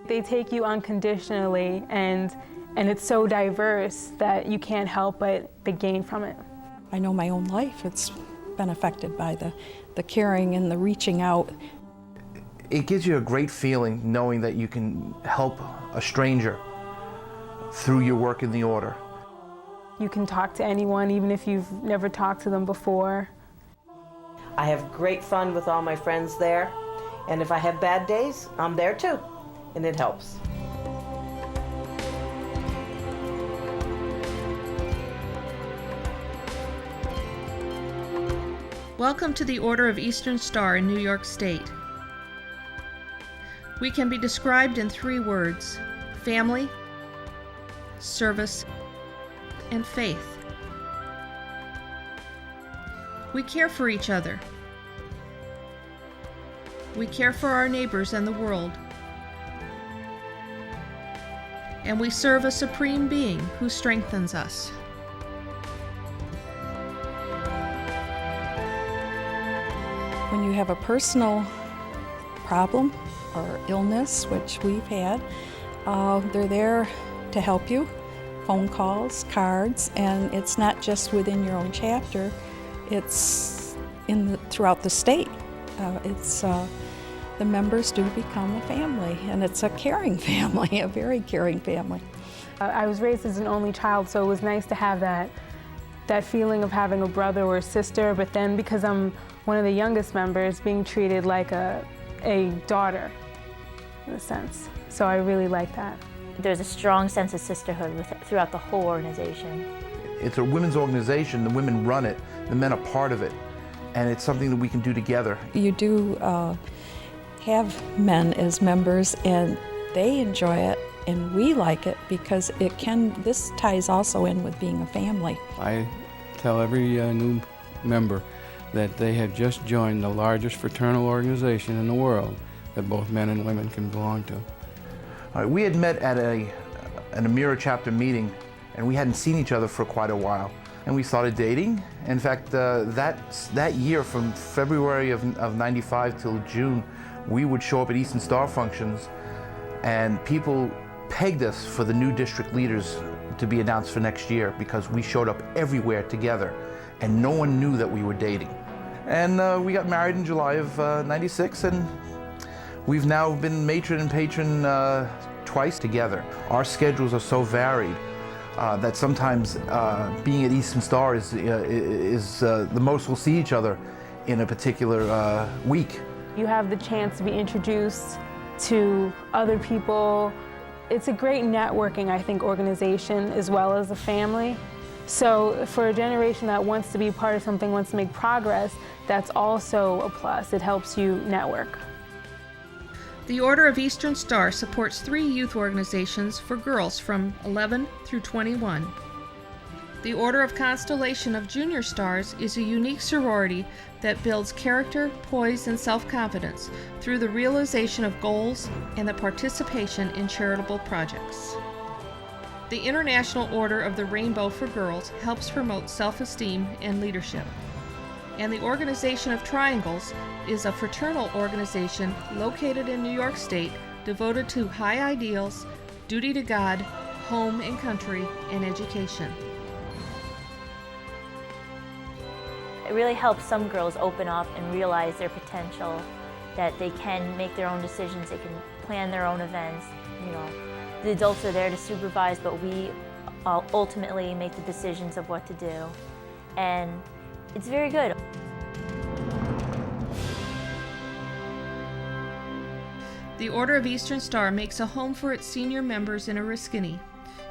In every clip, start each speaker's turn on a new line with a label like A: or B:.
A: They take you unconditionally, and it's so diverse that you can't help but gain from it.
B: I know my own life, it's been affected by the caring and the reaching out.
C: It gives you a great feeling knowing that you can help a stranger through your work in the order.
A: You can talk to anyone, even if you've never talked to them before.
D: I have great fun with all my friends there, and if I have bad days, I'm there too, and it helps.
E: Welcome to the Order of Eastern Star in New York State. We can be described in 3 words: family, service, and faith. We care for each other. We care for our neighbors and the world. And we serve a supreme being who strengthens us.
B: When you have a personal problem or illness, which we've had, they're there to help you. Phone calls, cards, and it's not just within your own chapter, it's throughout the state. The members do become a family, and it's a caring family, a very caring family.
A: I was raised as an only child, so it was nice to have that feeling of having a brother or a sister, but then because I'm one of the youngest members, being treated like a daughter, in a sense. So I really like that.
F: There's a strong sense of sisterhood throughout the whole organization.
C: It's a women's organization, the women run it, the men are part of it, and it's something that we can do together.
B: You do have men as members, and they enjoy it, and we like it because this ties also in with being a family.
G: I tell every new member that they have just joined the largest fraternal organization in the world that both men and women can belong to.
C: We had met at an Amira chapter meeting, and we hadn't seen each other for quite a while. And we started dating. In fact, that year, from February of 95 till June, we would show up at Eastern Star functions, and people pegged us for the new district leaders to be announced for next year because we showed up everywhere together, and no one knew that we were dating. And we got married in July of 96, and we've now been matron and patron twice together. Our schedules are so varied that sometimes being at Eastern Star is the most we'll see each other in a particular week.
A: You have the chance to be introduced to other people. It's a great networking, I think, organization as well as a family. So for a generation that wants to be part of something, wants to make progress, that's also a plus. It helps you network.
E: The Order of Eastern Star supports 3 youth organizations for girls from 11 through 21. The Order of Constellation of Junior Stars is a unique sorority that builds character, poise, and self-confidence through the realization of goals and the participation in charitable projects. The International Order of the Rainbow for Girls helps promote self-esteem and leadership. And the Organization of Triangles is a fraternal organization located in New York State devoted to high ideals, duty to God, home and country, and education.
F: It really helps some girls open up and realize their potential, that they can make their own decisions, they can plan their own events. The adults are there to supervise, but we ultimately make the decisions of what to do. And it's very good.
E: The Order of Eastern Star makes a home for its senior members in Oriskany.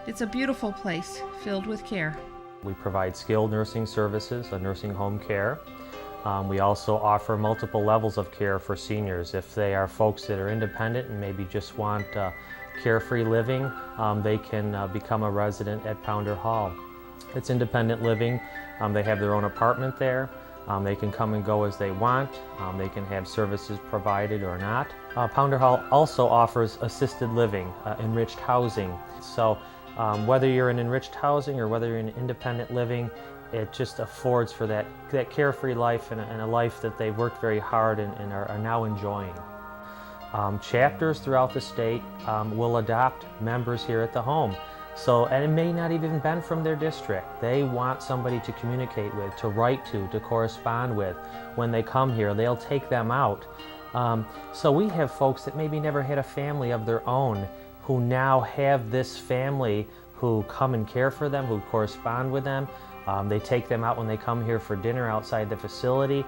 E: It's a beautiful place filled with care.
H: We provide skilled nursing services, a nursing home care. We also offer multiple levels of care for seniors. If they are folks that are independent and maybe just want carefree living, they can become a resident at Pounder Hall. It's independent living. They have their own apartment there. They can come and go as they want. They can have services provided or not. Pounder Hall also offers assisted living, enriched housing. So whether you're in enriched housing or whether you're in independent living, it just affords for that carefree life and a life that they've worked very hard and are now enjoying. Chapters throughout the state will adopt members here at the home. So, and it may not even been from their district. They want somebody to communicate with, to write to correspond with. When they come here, they'll take them out. So we have folks that maybe never had a family of their own who now have this family who come and care for them, who correspond with them. They take them out when they come here for dinner outside the facility.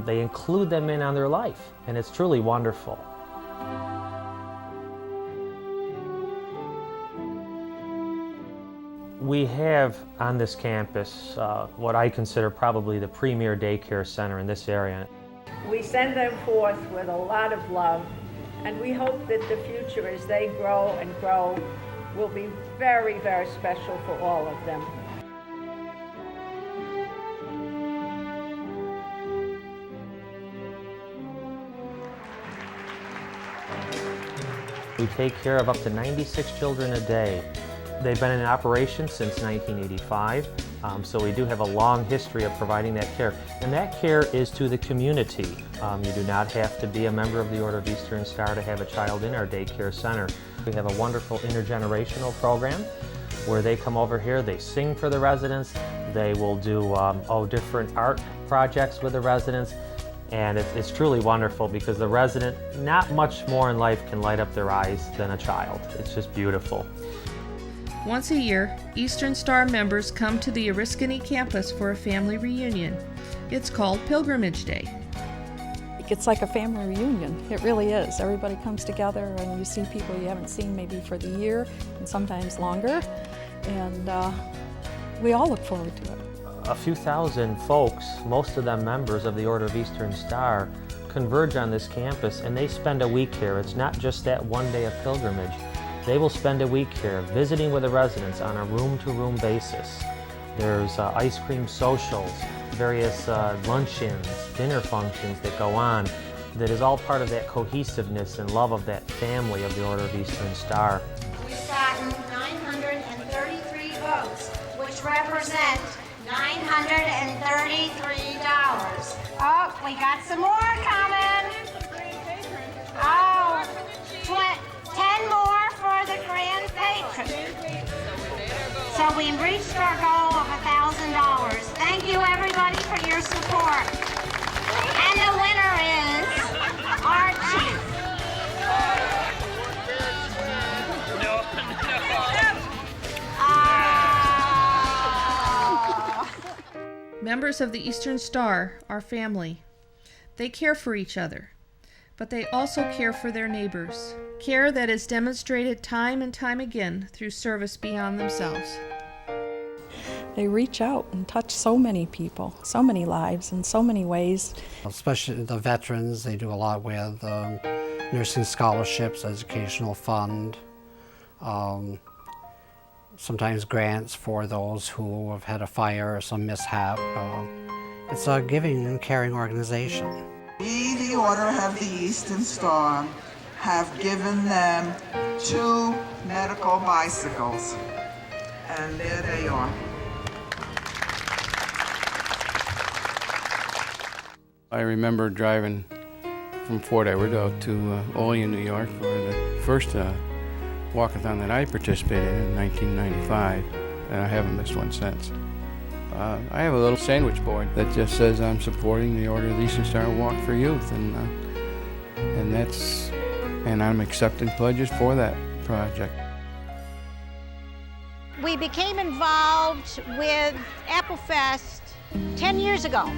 H: They include them in on their life, and it's truly wonderful. We have on this campus what I consider probably the premier daycare center in this area.
I: We send them forth with a lot of love, and we hope that the future, as they grow and grow, will be very, very special for all of them.
H: We take care of up to 96 children a day. They've been in operation since 1985, so we do have a long history of providing that care. And that care is to the community. You do not have to be a member of the Order of Eastern Star to have a child in our daycare center. We have a wonderful intergenerational program where they come over here, they sing for the residents, they will do different art projects with the residents, and it's truly wonderful because the resident, not much more in life can light up their eyes than a child. It's just beautiful.
E: Once a year, Eastern Star members come to the Oriskany campus for a family reunion. It's called Pilgrimage Day.
B: It's like a family reunion. It really is. Everybody comes together and you see people you haven't seen maybe for the year and sometimes longer. And we all look forward to it.
H: A few thousand folks, most of them members of the Order of Eastern Star, converge on this campus and they spend a week here. It's not just that one day of pilgrimage. They will spend a week here visiting with the residents on a room-to-room basis. There's ice cream socials, various luncheons, dinner functions that go on that is all part of that cohesiveness and love of that family of the Order of Eastern Star.
J: We've gotten 933 votes, which represent $933. Oh, we got some more coming. Oh, 10 more for the grand patron. So we reached our goal of $1,000. Thank you everybody for your support. And the winner is Archie.
E: Members of the Eastern Star are family. They care for each other, but they also care for their neighbors. Care that is demonstrated time and time again through service beyond themselves.
B: They reach out and touch so many people, so many lives in so many ways.
K: Especially the veterans, they do a lot with nursing scholarships, educational fund, sometimes grants for those who have had a fire or some mishap. It's a giving and caring organization.
L: We, the Order of the Eastern Star, have given them 2 medical bicycles, and there they are.
G: I remember driving from Fort Edward out to Olean, New York for the first walkathon that I participated in 1995, and I haven't missed one since. I have a little sandwich board that just says I'm supporting the Order of the Eastern Star Walk for Youth, and I'm accepting pledges for that project.
J: We became involved with Applefest 10 years ago.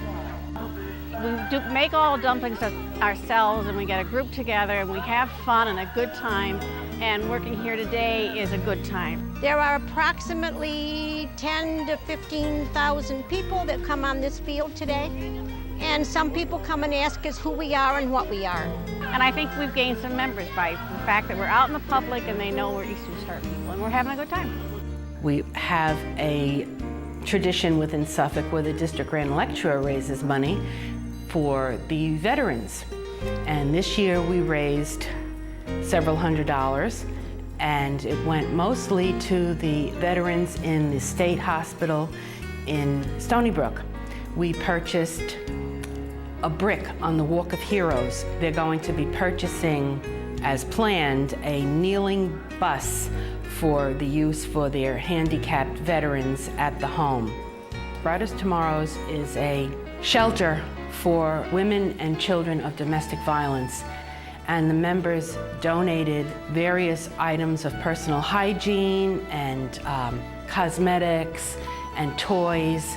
M: We make all dumplings ourselves, and we get a group together and we have fun and a good time, and working here today is a good time.
J: There are approximately 10 to 15,000 people that come on this field today, and some people come and ask us who we are and what we are.
M: And I think we've gained some members by the fact that we're out in the public and they know we're Eastern Star people, and we're having a good time.
N: We have a tradition within Suffolk where the district grand lecturer raises money for the veterans. And this year we raised several $100s, and it went mostly to the veterans in the state hospital in Stony Brook. We purchased a brick on the Walk of Heroes. They're going to be purchasing, as planned, a kneeling bus for the use for their handicapped veterans at the home. Brightest Tomorrows is a shelter for women and children of domestic violence, and the members donated various items of personal hygiene and cosmetics and toys.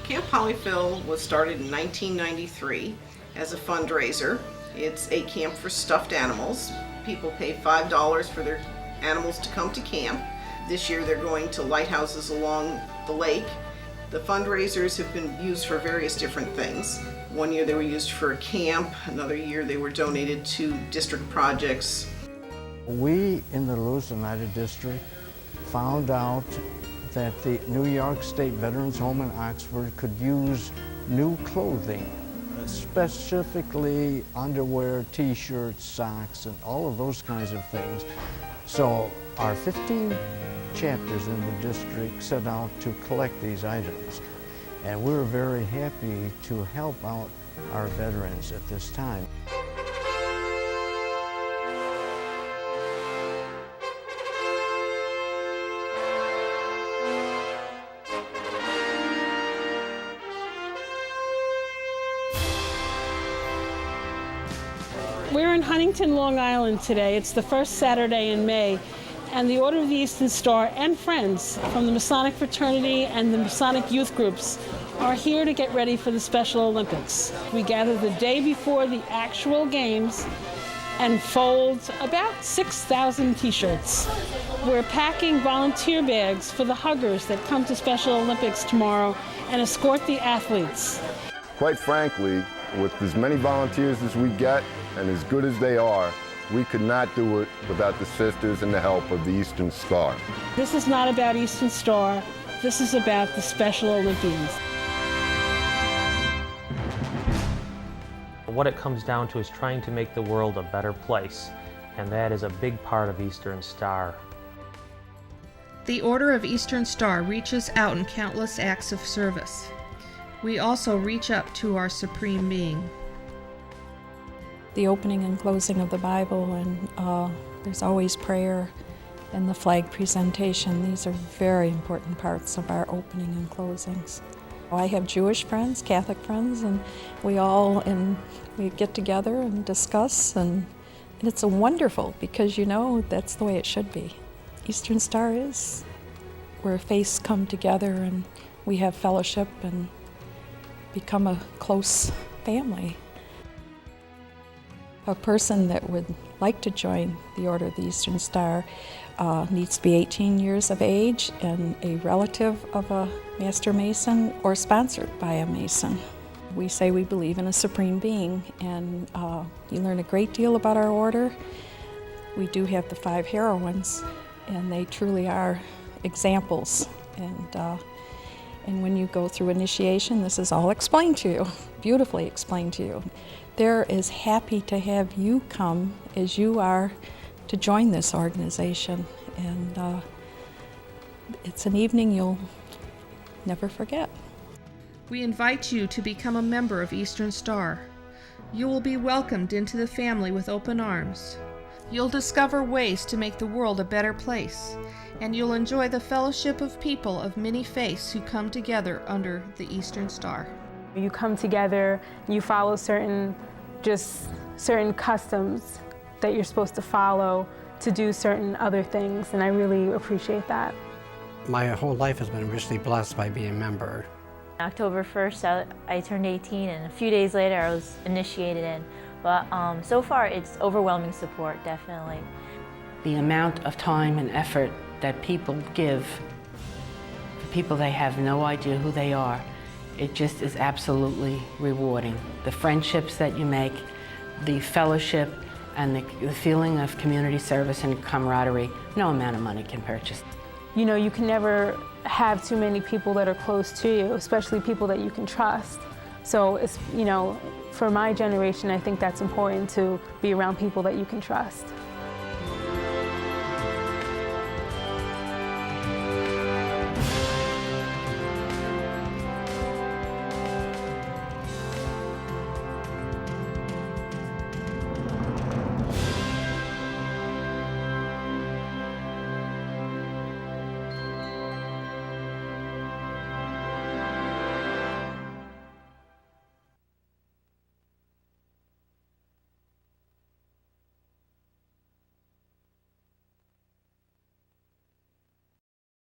O: Camp Polyfill was started in 1993 as a fundraiser. It's a camp for stuffed animals. People pay $5 for their animals to come to camp. This year they're going to lighthouses along the lake. The fundraisers have been used for various different things. One year they were used for a camp, another year they were donated to district projects.
P: We in the Lewis United District found out that the New York State Veterans Home in Oxford could use new clothing, specifically underwear, t-shirts, socks, and all of those kinds of things. So our 15 chapters in the district set out to collect these items. And we're very happy to help out our veterans at this time.
Q: We're in Huntington, Long Island today. It's the first Saturday in May, and the Order of the Eastern Star and friends from the Masonic Fraternity and the Masonic youth groups are here to get ready for the Special Olympics. We gather the day before the actual games and fold about 6,000 t-shirts. We're packing volunteer bags for the huggers that come to Special Olympics tomorrow and escort the athletes.
R: Quite frankly, with as many volunteers as we get and as good as they are, we could not do it without the sisters and the help of the Eastern Star.
Q: This is not about Eastern Star. This is about the Special Olympians.
H: What it comes down to is trying to make the world a better place, and that is a big part of Eastern Star.
E: The Order of Eastern Star reaches out in countless acts of service. We also reach up to our Supreme Being.
B: The opening and closing of the Bible, and there's always prayer and the flag presentation. These are very important parts of our opening and closings. I have Jewish friends, Catholic friends, and we get together and discuss, and it's a wonderful, because you know that's the way it should be. Eastern Star is where faiths come together and we have fellowship and become a close family. A person that would like to join the Order of the Eastern Star needs to be 18 years of age and a relative of a Master Mason or sponsored by a Mason. We say we believe in a Supreme Being, and you learn a great deal about our order. We do have the 5 heroines, and they truly are examples. And when you go through initiation, this is all explained to you, beautifully explained to you. They're as happy to have you come as you are to join this organization. And it's an evening you'll never forget.
E: We invite you to become a member of Eastern Star. You will be welcomed into the family with open arms. You'll discover ways to make the world a better place, and you'll enjoy the fellowship of people of many faiths who come together under the Eastern Star.
A: You come together, you follow certain customs that you're supposed to follow to do certain other things, and I really appreciate that.
K: My whole life has been richly blessed by being a member.
F: October 1st, I turned 18, and a few days later I was initiated in. But so far it's overwhelming support, definitely.
N: The amount of time and effort that people give for people they have no idea who they are, it just is absolutely rewarding. The friendships that you make, the fellowship, and the feeling of community service and camaraderie, no amount of money can purchase.
A: You know, you can never have too many people that are close to you, especially people that you can trust. So it's, you know, for my generation, I think that's important, to be around people that you can trust.